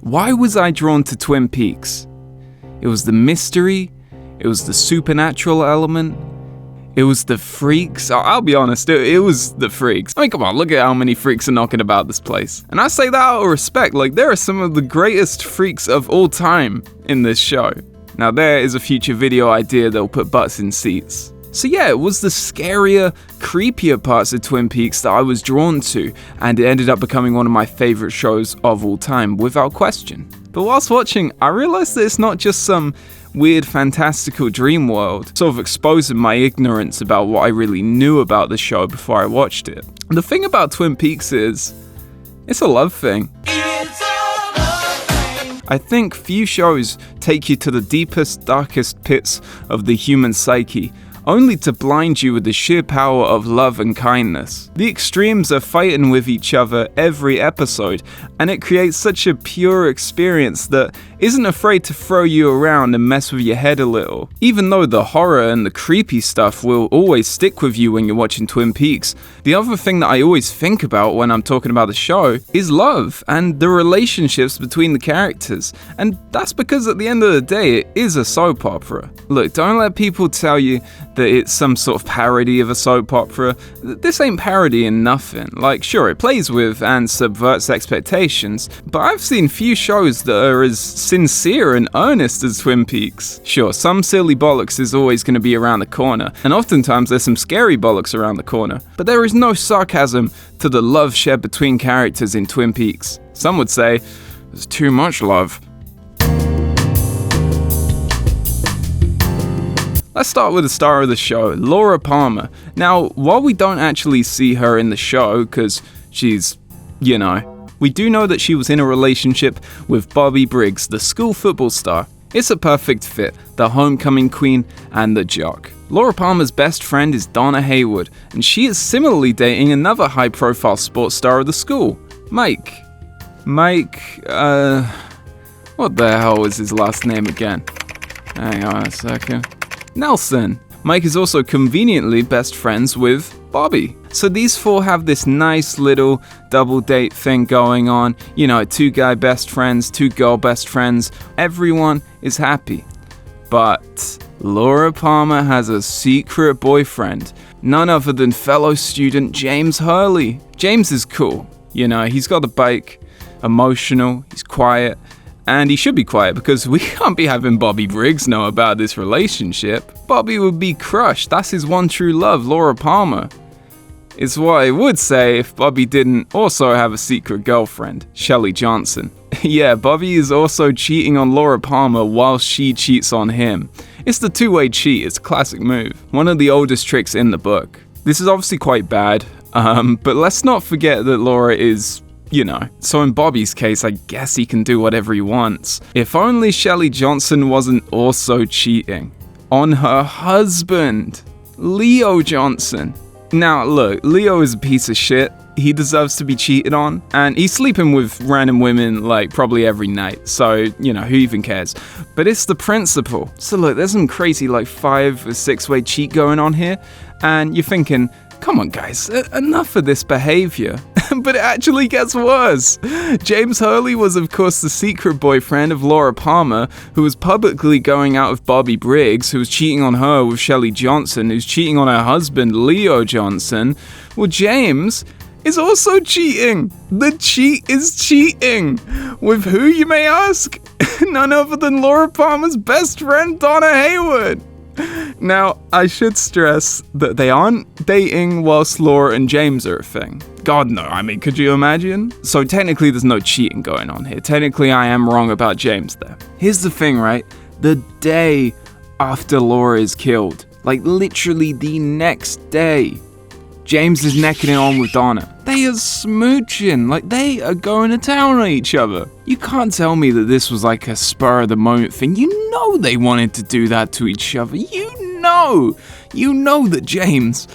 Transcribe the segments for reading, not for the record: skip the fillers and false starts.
Why was I drawn to Twin Peaks? It was the mystery, it was the supernatural element, it was the freaks. I'll be honest, it was the freaks. I mean, come on, look at how many freaks are knocking about this place. And I say that out of respect, like there are some of the greatest freaks of all time in this show. Now there is a future video idea that'll put butts in seats. So yeah, it was the scarier, creepier parts of Twin Peaks that I was drawn to, and it ended up becoming one of my favorite shows of all time, without question. But whilst watching, I realized that it's not just some weird fantastical dream world, sort of exposing my ignorance about what I really knew about the show before I watched it. The thing about Twin Peaks is, it's a love thing. I think few shows take you to the deepest, darkest pits of the human psyche, only to blind you with the sheer power of love and kindness. The extremes are fighting with each other every episode, and it creates such a pure experience that isn't afraid to throw you around and mess with your head a little. Even though the horror and the creepy stuff will always stick with you when you're watching Twin Peaks, the other thing that I always think about when I'm talking about the show is love and the relationships between the characters. And that's because at the end of the day, it is a soap opera. Look, don't let people tell you that it's some sort of parody of a soap opera. This ain't parodying nothing. Like, sure, it plays with and subverts expectations, but I've seen few shows that are as sincere and earnest as Twin Peaks. Sure, some silly bollocks is always going to be around the corner, and oftentimes there's some scary bollocks around the corner, but there is no sarcasm to the love shared between characters in Twin Peaks. Some would say, there's too much love. Let's start with the star of the show, Laura Palmer. Now, while we don't actually see her in the show, because she's, we do know that she was in a relationship with Bobby Briggs, the school football star. It's a perfect fit, the homecoming queen and the jock. Laura Palmer's best friend is Donna Hayward, and she is similarly dating another high-profile sports star of the school, Mike, what the hell was his last name again? Hang on a second. Nelson. Mike is also conveniently best friends with Bobby. So these four have this nice little double date thing going on. Two guy best friends, two girl best friends. Everyone is happy. But Laura Palmer has a secret boyfriend. None other than fellow student James Hurley. James is cool. He's got a bike, emotional, he's quiet. And he should be quiet because we can't be having Bobby Briggs know about this relationship. Bobby would be crushed. That's his one true love, Laura Palmer. It's what I would say if Bobby didn't also have a secret girlfriend, Shelley Johnson. Yeah, Bobby is also cheating on Laura Palmer while she cheats on him. It's the two-way cheat. It's a classic move. One of the oldest tricks in the book. This is obviously quite bad, but let's not forget that Laura is... So in Bobby's case, I guess he can do whatever he wants. If only Shelley Johnson wasn't also cheating on her husband, Leo Johnson. Now look, Leo is a piece of shit. He deserves to be cheated on, and he's sleeping with random women like probably every night, so who even cares? But it's the principle. So look, there's some crazy like 5 or 6-way cheat going on here, and you're thinking, come on guys, enough of this behavior. But it actually gets worse. James Hurley was of course the secret boyfriend of Laura Palmer, who was publicly going out with Bobby Briggs, who was cheating on her with Shelley Johnson, who's cheating on her husband, Leo Johnson. Well, James is also cheating. The cheat is cheating. With who, you may ask? None other than Laura Palmer's best friend, Donna Hayward. Now, I should stress that they aren't dating whilst Laura and James are a thing. God, no. I mean, could you imagine? So technically, there's no cheating going on here. Technically, I am wrong about James there. Here's the thing, right? The day after Laura is killed, like literally the next day, James is necking it on with Donna. They are smooching, like they are going to town on each other. You can't tell me that this was like a spur of the moment thing. You know they wanted to do that to each other. You know that James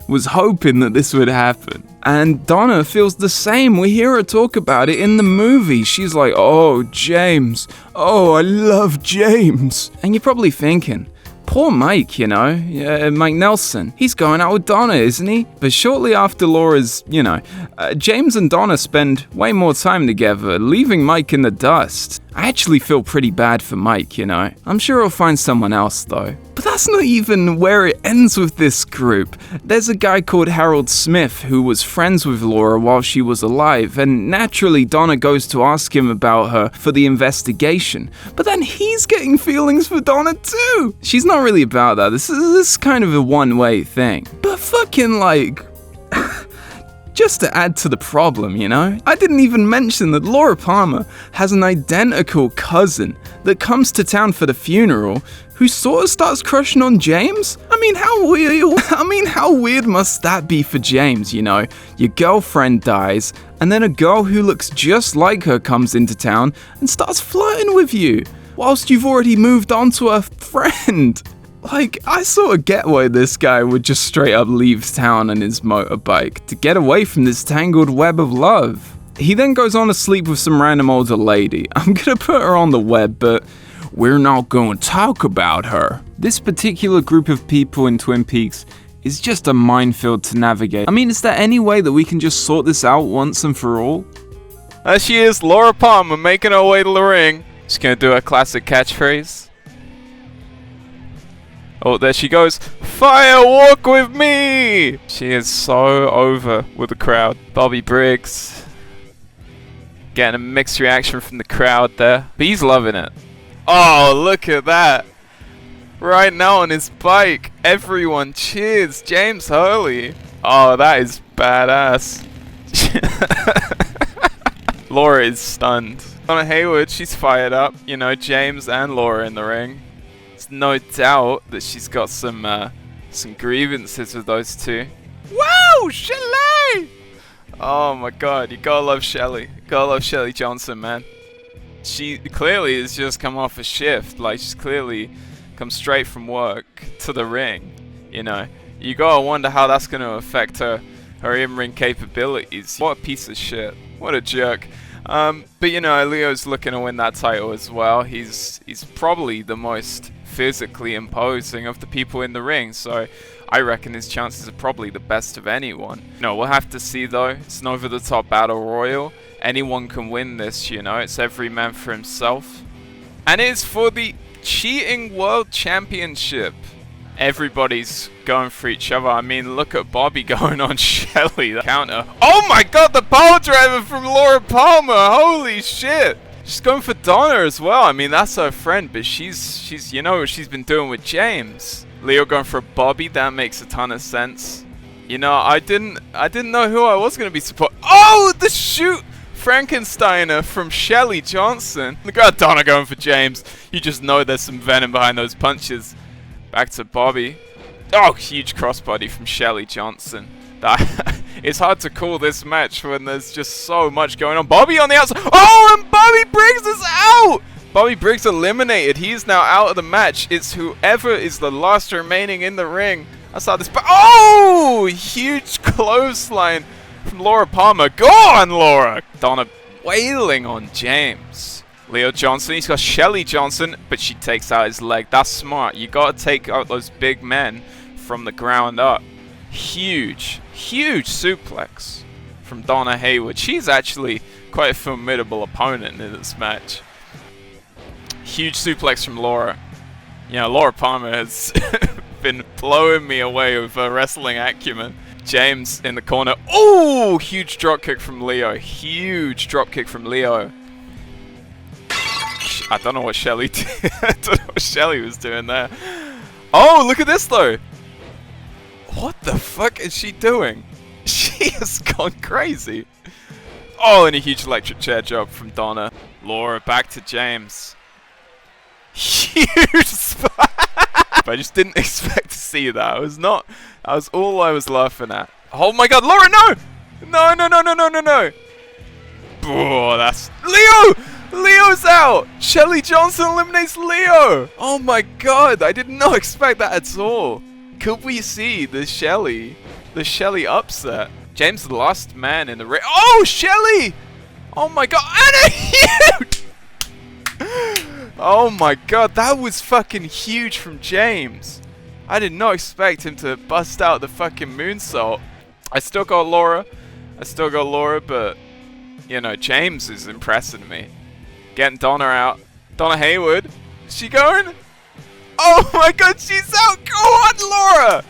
was hoping that this would happen. And Donna feels the same. We hear her talk about it in the movie. She's like, oh, James. Oh, I love James. And you're probably thinking, Poor Mike, Mike Nelson. He's going out with Donna, isn't he? But shortly after Laura's, James and Donna spend way more time together, leaving Mike in the dust. I actually feel pretty bad for Mike, I'm sure he'll find someone else though. But that's not even where it ends with this group. There's a guy called Harold Smith who was friends with Laura while she was alive, and naturally Donna goes to ask him about her for the investigation. But then he's getting feelings for Donna too. She's not really about that. This is kind of a one-way thing. But fucking just to add to the problem, I didn't even mention that Laura Palmer has an identical cousin that comes to town for the funeral who sort of starts crushing on James. How weird must that be for James, Your girlfriend dies, and then a girl who looks just like her comes into town and starts flirting with you, whilst you've already moved on to her friend. I sort of get why this guy would just straight up leave town on his motorbike to get away from this tangled web of love. He then goes on to sleep with some random older lady. I'm gonna put her on the web, but we're not going to talk about her. This particular group of people in Twin Peaks is just a minefield to navigate. Is there any way that we can just sort this out once and for all? There she is, Laura Palmer, making her way to the ring. She's gonna do her classic catchphrase. Oh, there she goes. Fire, walk with me! She is so over with the crowd. Bobby Briggs getting a mixed reaction from the crowd there, but he's loving it. Oh, look at that. Right now on his bike, everyone cheers James Hurley. Oh, that is badass. Laura is stunned. Donna Hayward, she's fired up. James and Laura in the ring. There's no doubt that she's got some grievances with those two. Wow, Shelley! Oh my god, you gotta love Shelley. You gotta love Shelley Johnson, man. She clearly has just come off a shift. She's clearly come straight from work to the ring. You gotta wonder how that's gonna affect her in-ring capabilities. What a piece of shit. What a jerk. But Leo's looking to win that title as well. He's probably the most physically imposing of the people in the ring, so I reckon his chances are probably the best of anyone. We'll have to see though. It's an over-the-top battle royal. Anyone can win this, It's every man for himself. And it's for the Cheating World Championship. Everybody's going for each other. Look at Bobby going on Shelley. The counter. Oh my god, the pole driver from Laura Palmer. Holy shit. She's going for Donna as well. That's her friend, but she's what she's been doing with James. Leo going for Bobby. That makes a ton of sense. I didn't know who I was going to be supporting. Oh, the shoot Frankensteiner from Shelley Johnson. Look at Donna going for James. You just know there's some venom behind those punches. Back to Bobby. Oh, huge crossbody from Shelley Johnson. It's hard to call this match when there's just so much going on. Bobby on the outside. Oh, and Bobby Briggs is out! Bobby Briggs eliminated. He's now out of the match. It's whoever is the last remaining in the ring. I saw this. Oh, huge clothesline from Laura Palmer. Go on, Laura! Donna wailing on James. Leo Johnson, he's got Shelley Johnson, but she takes out his leg. That's smart. You gotta take out those big men from the ground up. Huge suplex from Donna Hayward. She's actually quite a formidable opponent in this match. Huge suplex from Laura. Laura Palmer has been blowing me away with her wrestling acumen. James in the corner. Oh, huge dropkick from Leo. Huge dropkick from Leo. I don't know what Shelley did. I don't know what Shelley was doing there. Oh, look at this though. What the fuck is she doing? She has gone crazy. Oh, and a huge electric chair job from Donna. Laura back to James. Huge spot. I just didn't expect to see that. That was all I was laughing at. Oh my god, Laura, no! No. Oh, that's... Leo! Leo's out! Shelley Johnson eliminates Leo! Oh my god, I did not expect that at all. Could we see the Shelley upset? James the last man in the ring. Oh, Shelley! Oh my god, and a huge... Oh my god, that was fucking huge from James. I did not expect him to bust out the fucking moonsault. I still got Laura, but, you know, James is impressing me. Getting Donna out. Donna Hayward. Is she going? Oh my god, she's out! Go on, Laura!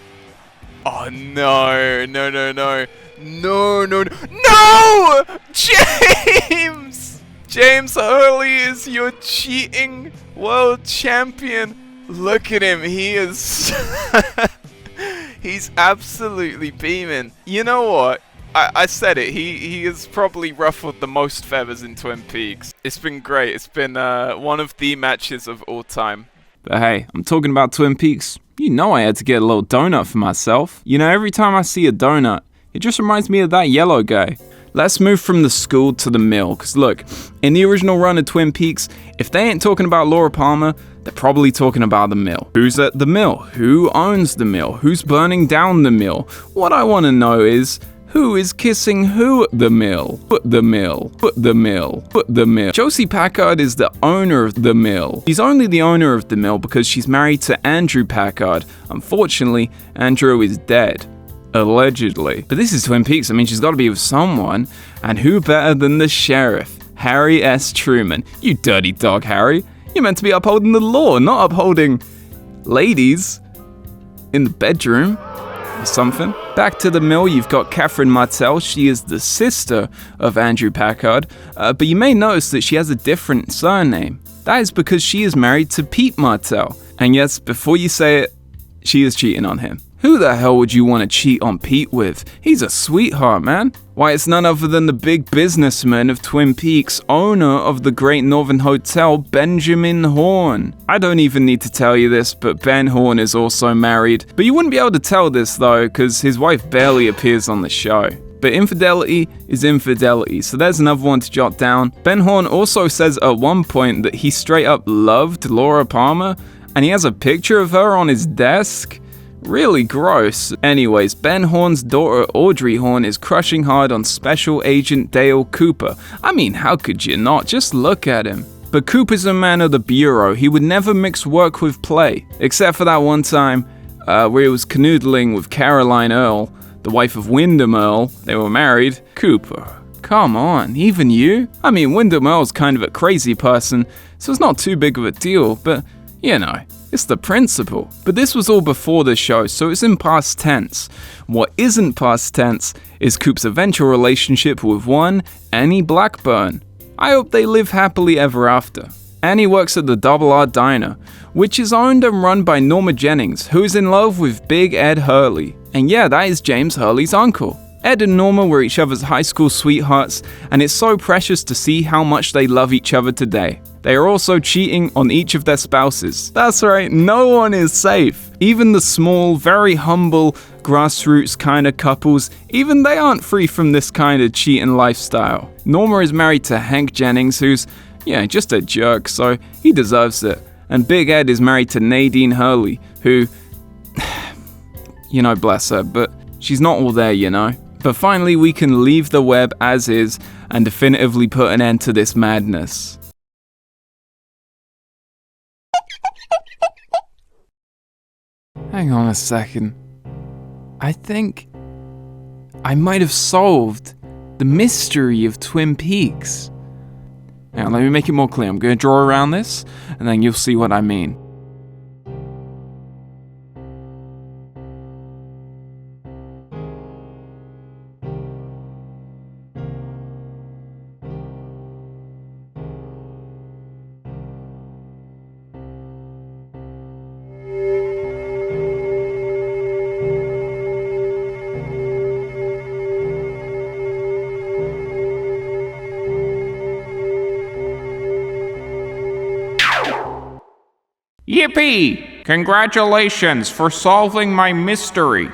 Oh no, no, no, no. No, no, no. No! James! James Hurley is your cheating world champion. Look at him, he is... He's absolutely beaming. You know what? I said it, he has probably ruffled the most feathers in Twin Peaks. It's been great. It's been one of the matches of all time. But hey, I'm talking about Twin Peaks. You know I had to get a little donut for myself. You know, every time I see a donut, it just reminds me of that yellow guy. Let's move from the school to the mill, because look, in the original run of Twin Peaks, if they ain't talking about Laura Palmer, they're probably talking about the mill. Who's at the mill? Who owns the mill? Who's burning down the mill? What I want to know is, who is kissing who at the mill? Put the mill. Put the mill. Put the mill. Josie Packard is the owner of the mill. She's only the owner of the mill because she's married to Andrew Packard. Unfortunately, Andrew is dead. Allegedly. But this is Twin Peaks. I mean, she's got to be with someone. And who better than the sheriff, Harry S. Truman. You dirty dog, Harry. You're meant to be upholding the law, not upholding ladies in the bedroom. Or something. Back to the mill, you've got Catherine Martell. She is the sister of Andrew Packard, but you may notice that she has a different surname. That is because she is married to Pete Martell. And yes, before you say it, she is cheating on him. Who the hell would you want to cheat on Pete with? He's a sweetheart, man. Why, it's none other than the big businessman of Twin Peaks, owner of the Great Northern Hotel, Benjamin Horne. I don't even need to tell you this, but Ben Horne is also married. But you wouldn't be able to tell this though, because his wife barely appears on the show. But infidelity is infidelity, so there's another one to jot down. Ben Horne also says at one point that he straight up loved Laura Palmer, and he has a picture of her on his desk. Really gross. Anyways, Ben Horne's daughter Audrey Horne is crushing hard on Special Agent Dale Cooper. I mean, how could you not? Just look at him. But Cooper's a man of the bureau. He would never mix work with play. Except for that one time where he was canoodling with Caroline Earle, the wife of Wyndham Earle. They were married. Cooper, come on, even you? I mean, Wyndham Earle's kind of a crazy person, so it's not too big of a deal, but, you know, it's the principle. But this was all before the show, so it's in past tense. What isn't past tense is Coop's eventual relationship with one Annie Blackburn. I hope they live happily ever after. Annie works at the Double R Diner, which is owned and run by Norma Jennings, who is in love with Big Ed Hurley. And yeah, that is James Hurley's uncle. Ed and Norma were each other's high school sweethearts, and it's so precious to see how much they love each other today. They are also cheating on each of their spouses. That's right, no one is safe. Even the small, very humble, grassroots kind of couples, even they aren't free from this kind of cheating lifestyle. Norma is married to Hank Jennings, who's, yeah, just a jerk, so he deserves it. And Big Ed is married to Nadine Hurley, who, you know, bless her, but she's not all there, you know. But finally, we can leave the web as is and definitively put an end to this madness. Hang on a second. I think I might have solved the mystery of Twin Peaks. Now, let me make it more clear. I'm going to draw around this, and then you'll see what I mean. Yippee! Congratulations for solving my mystery.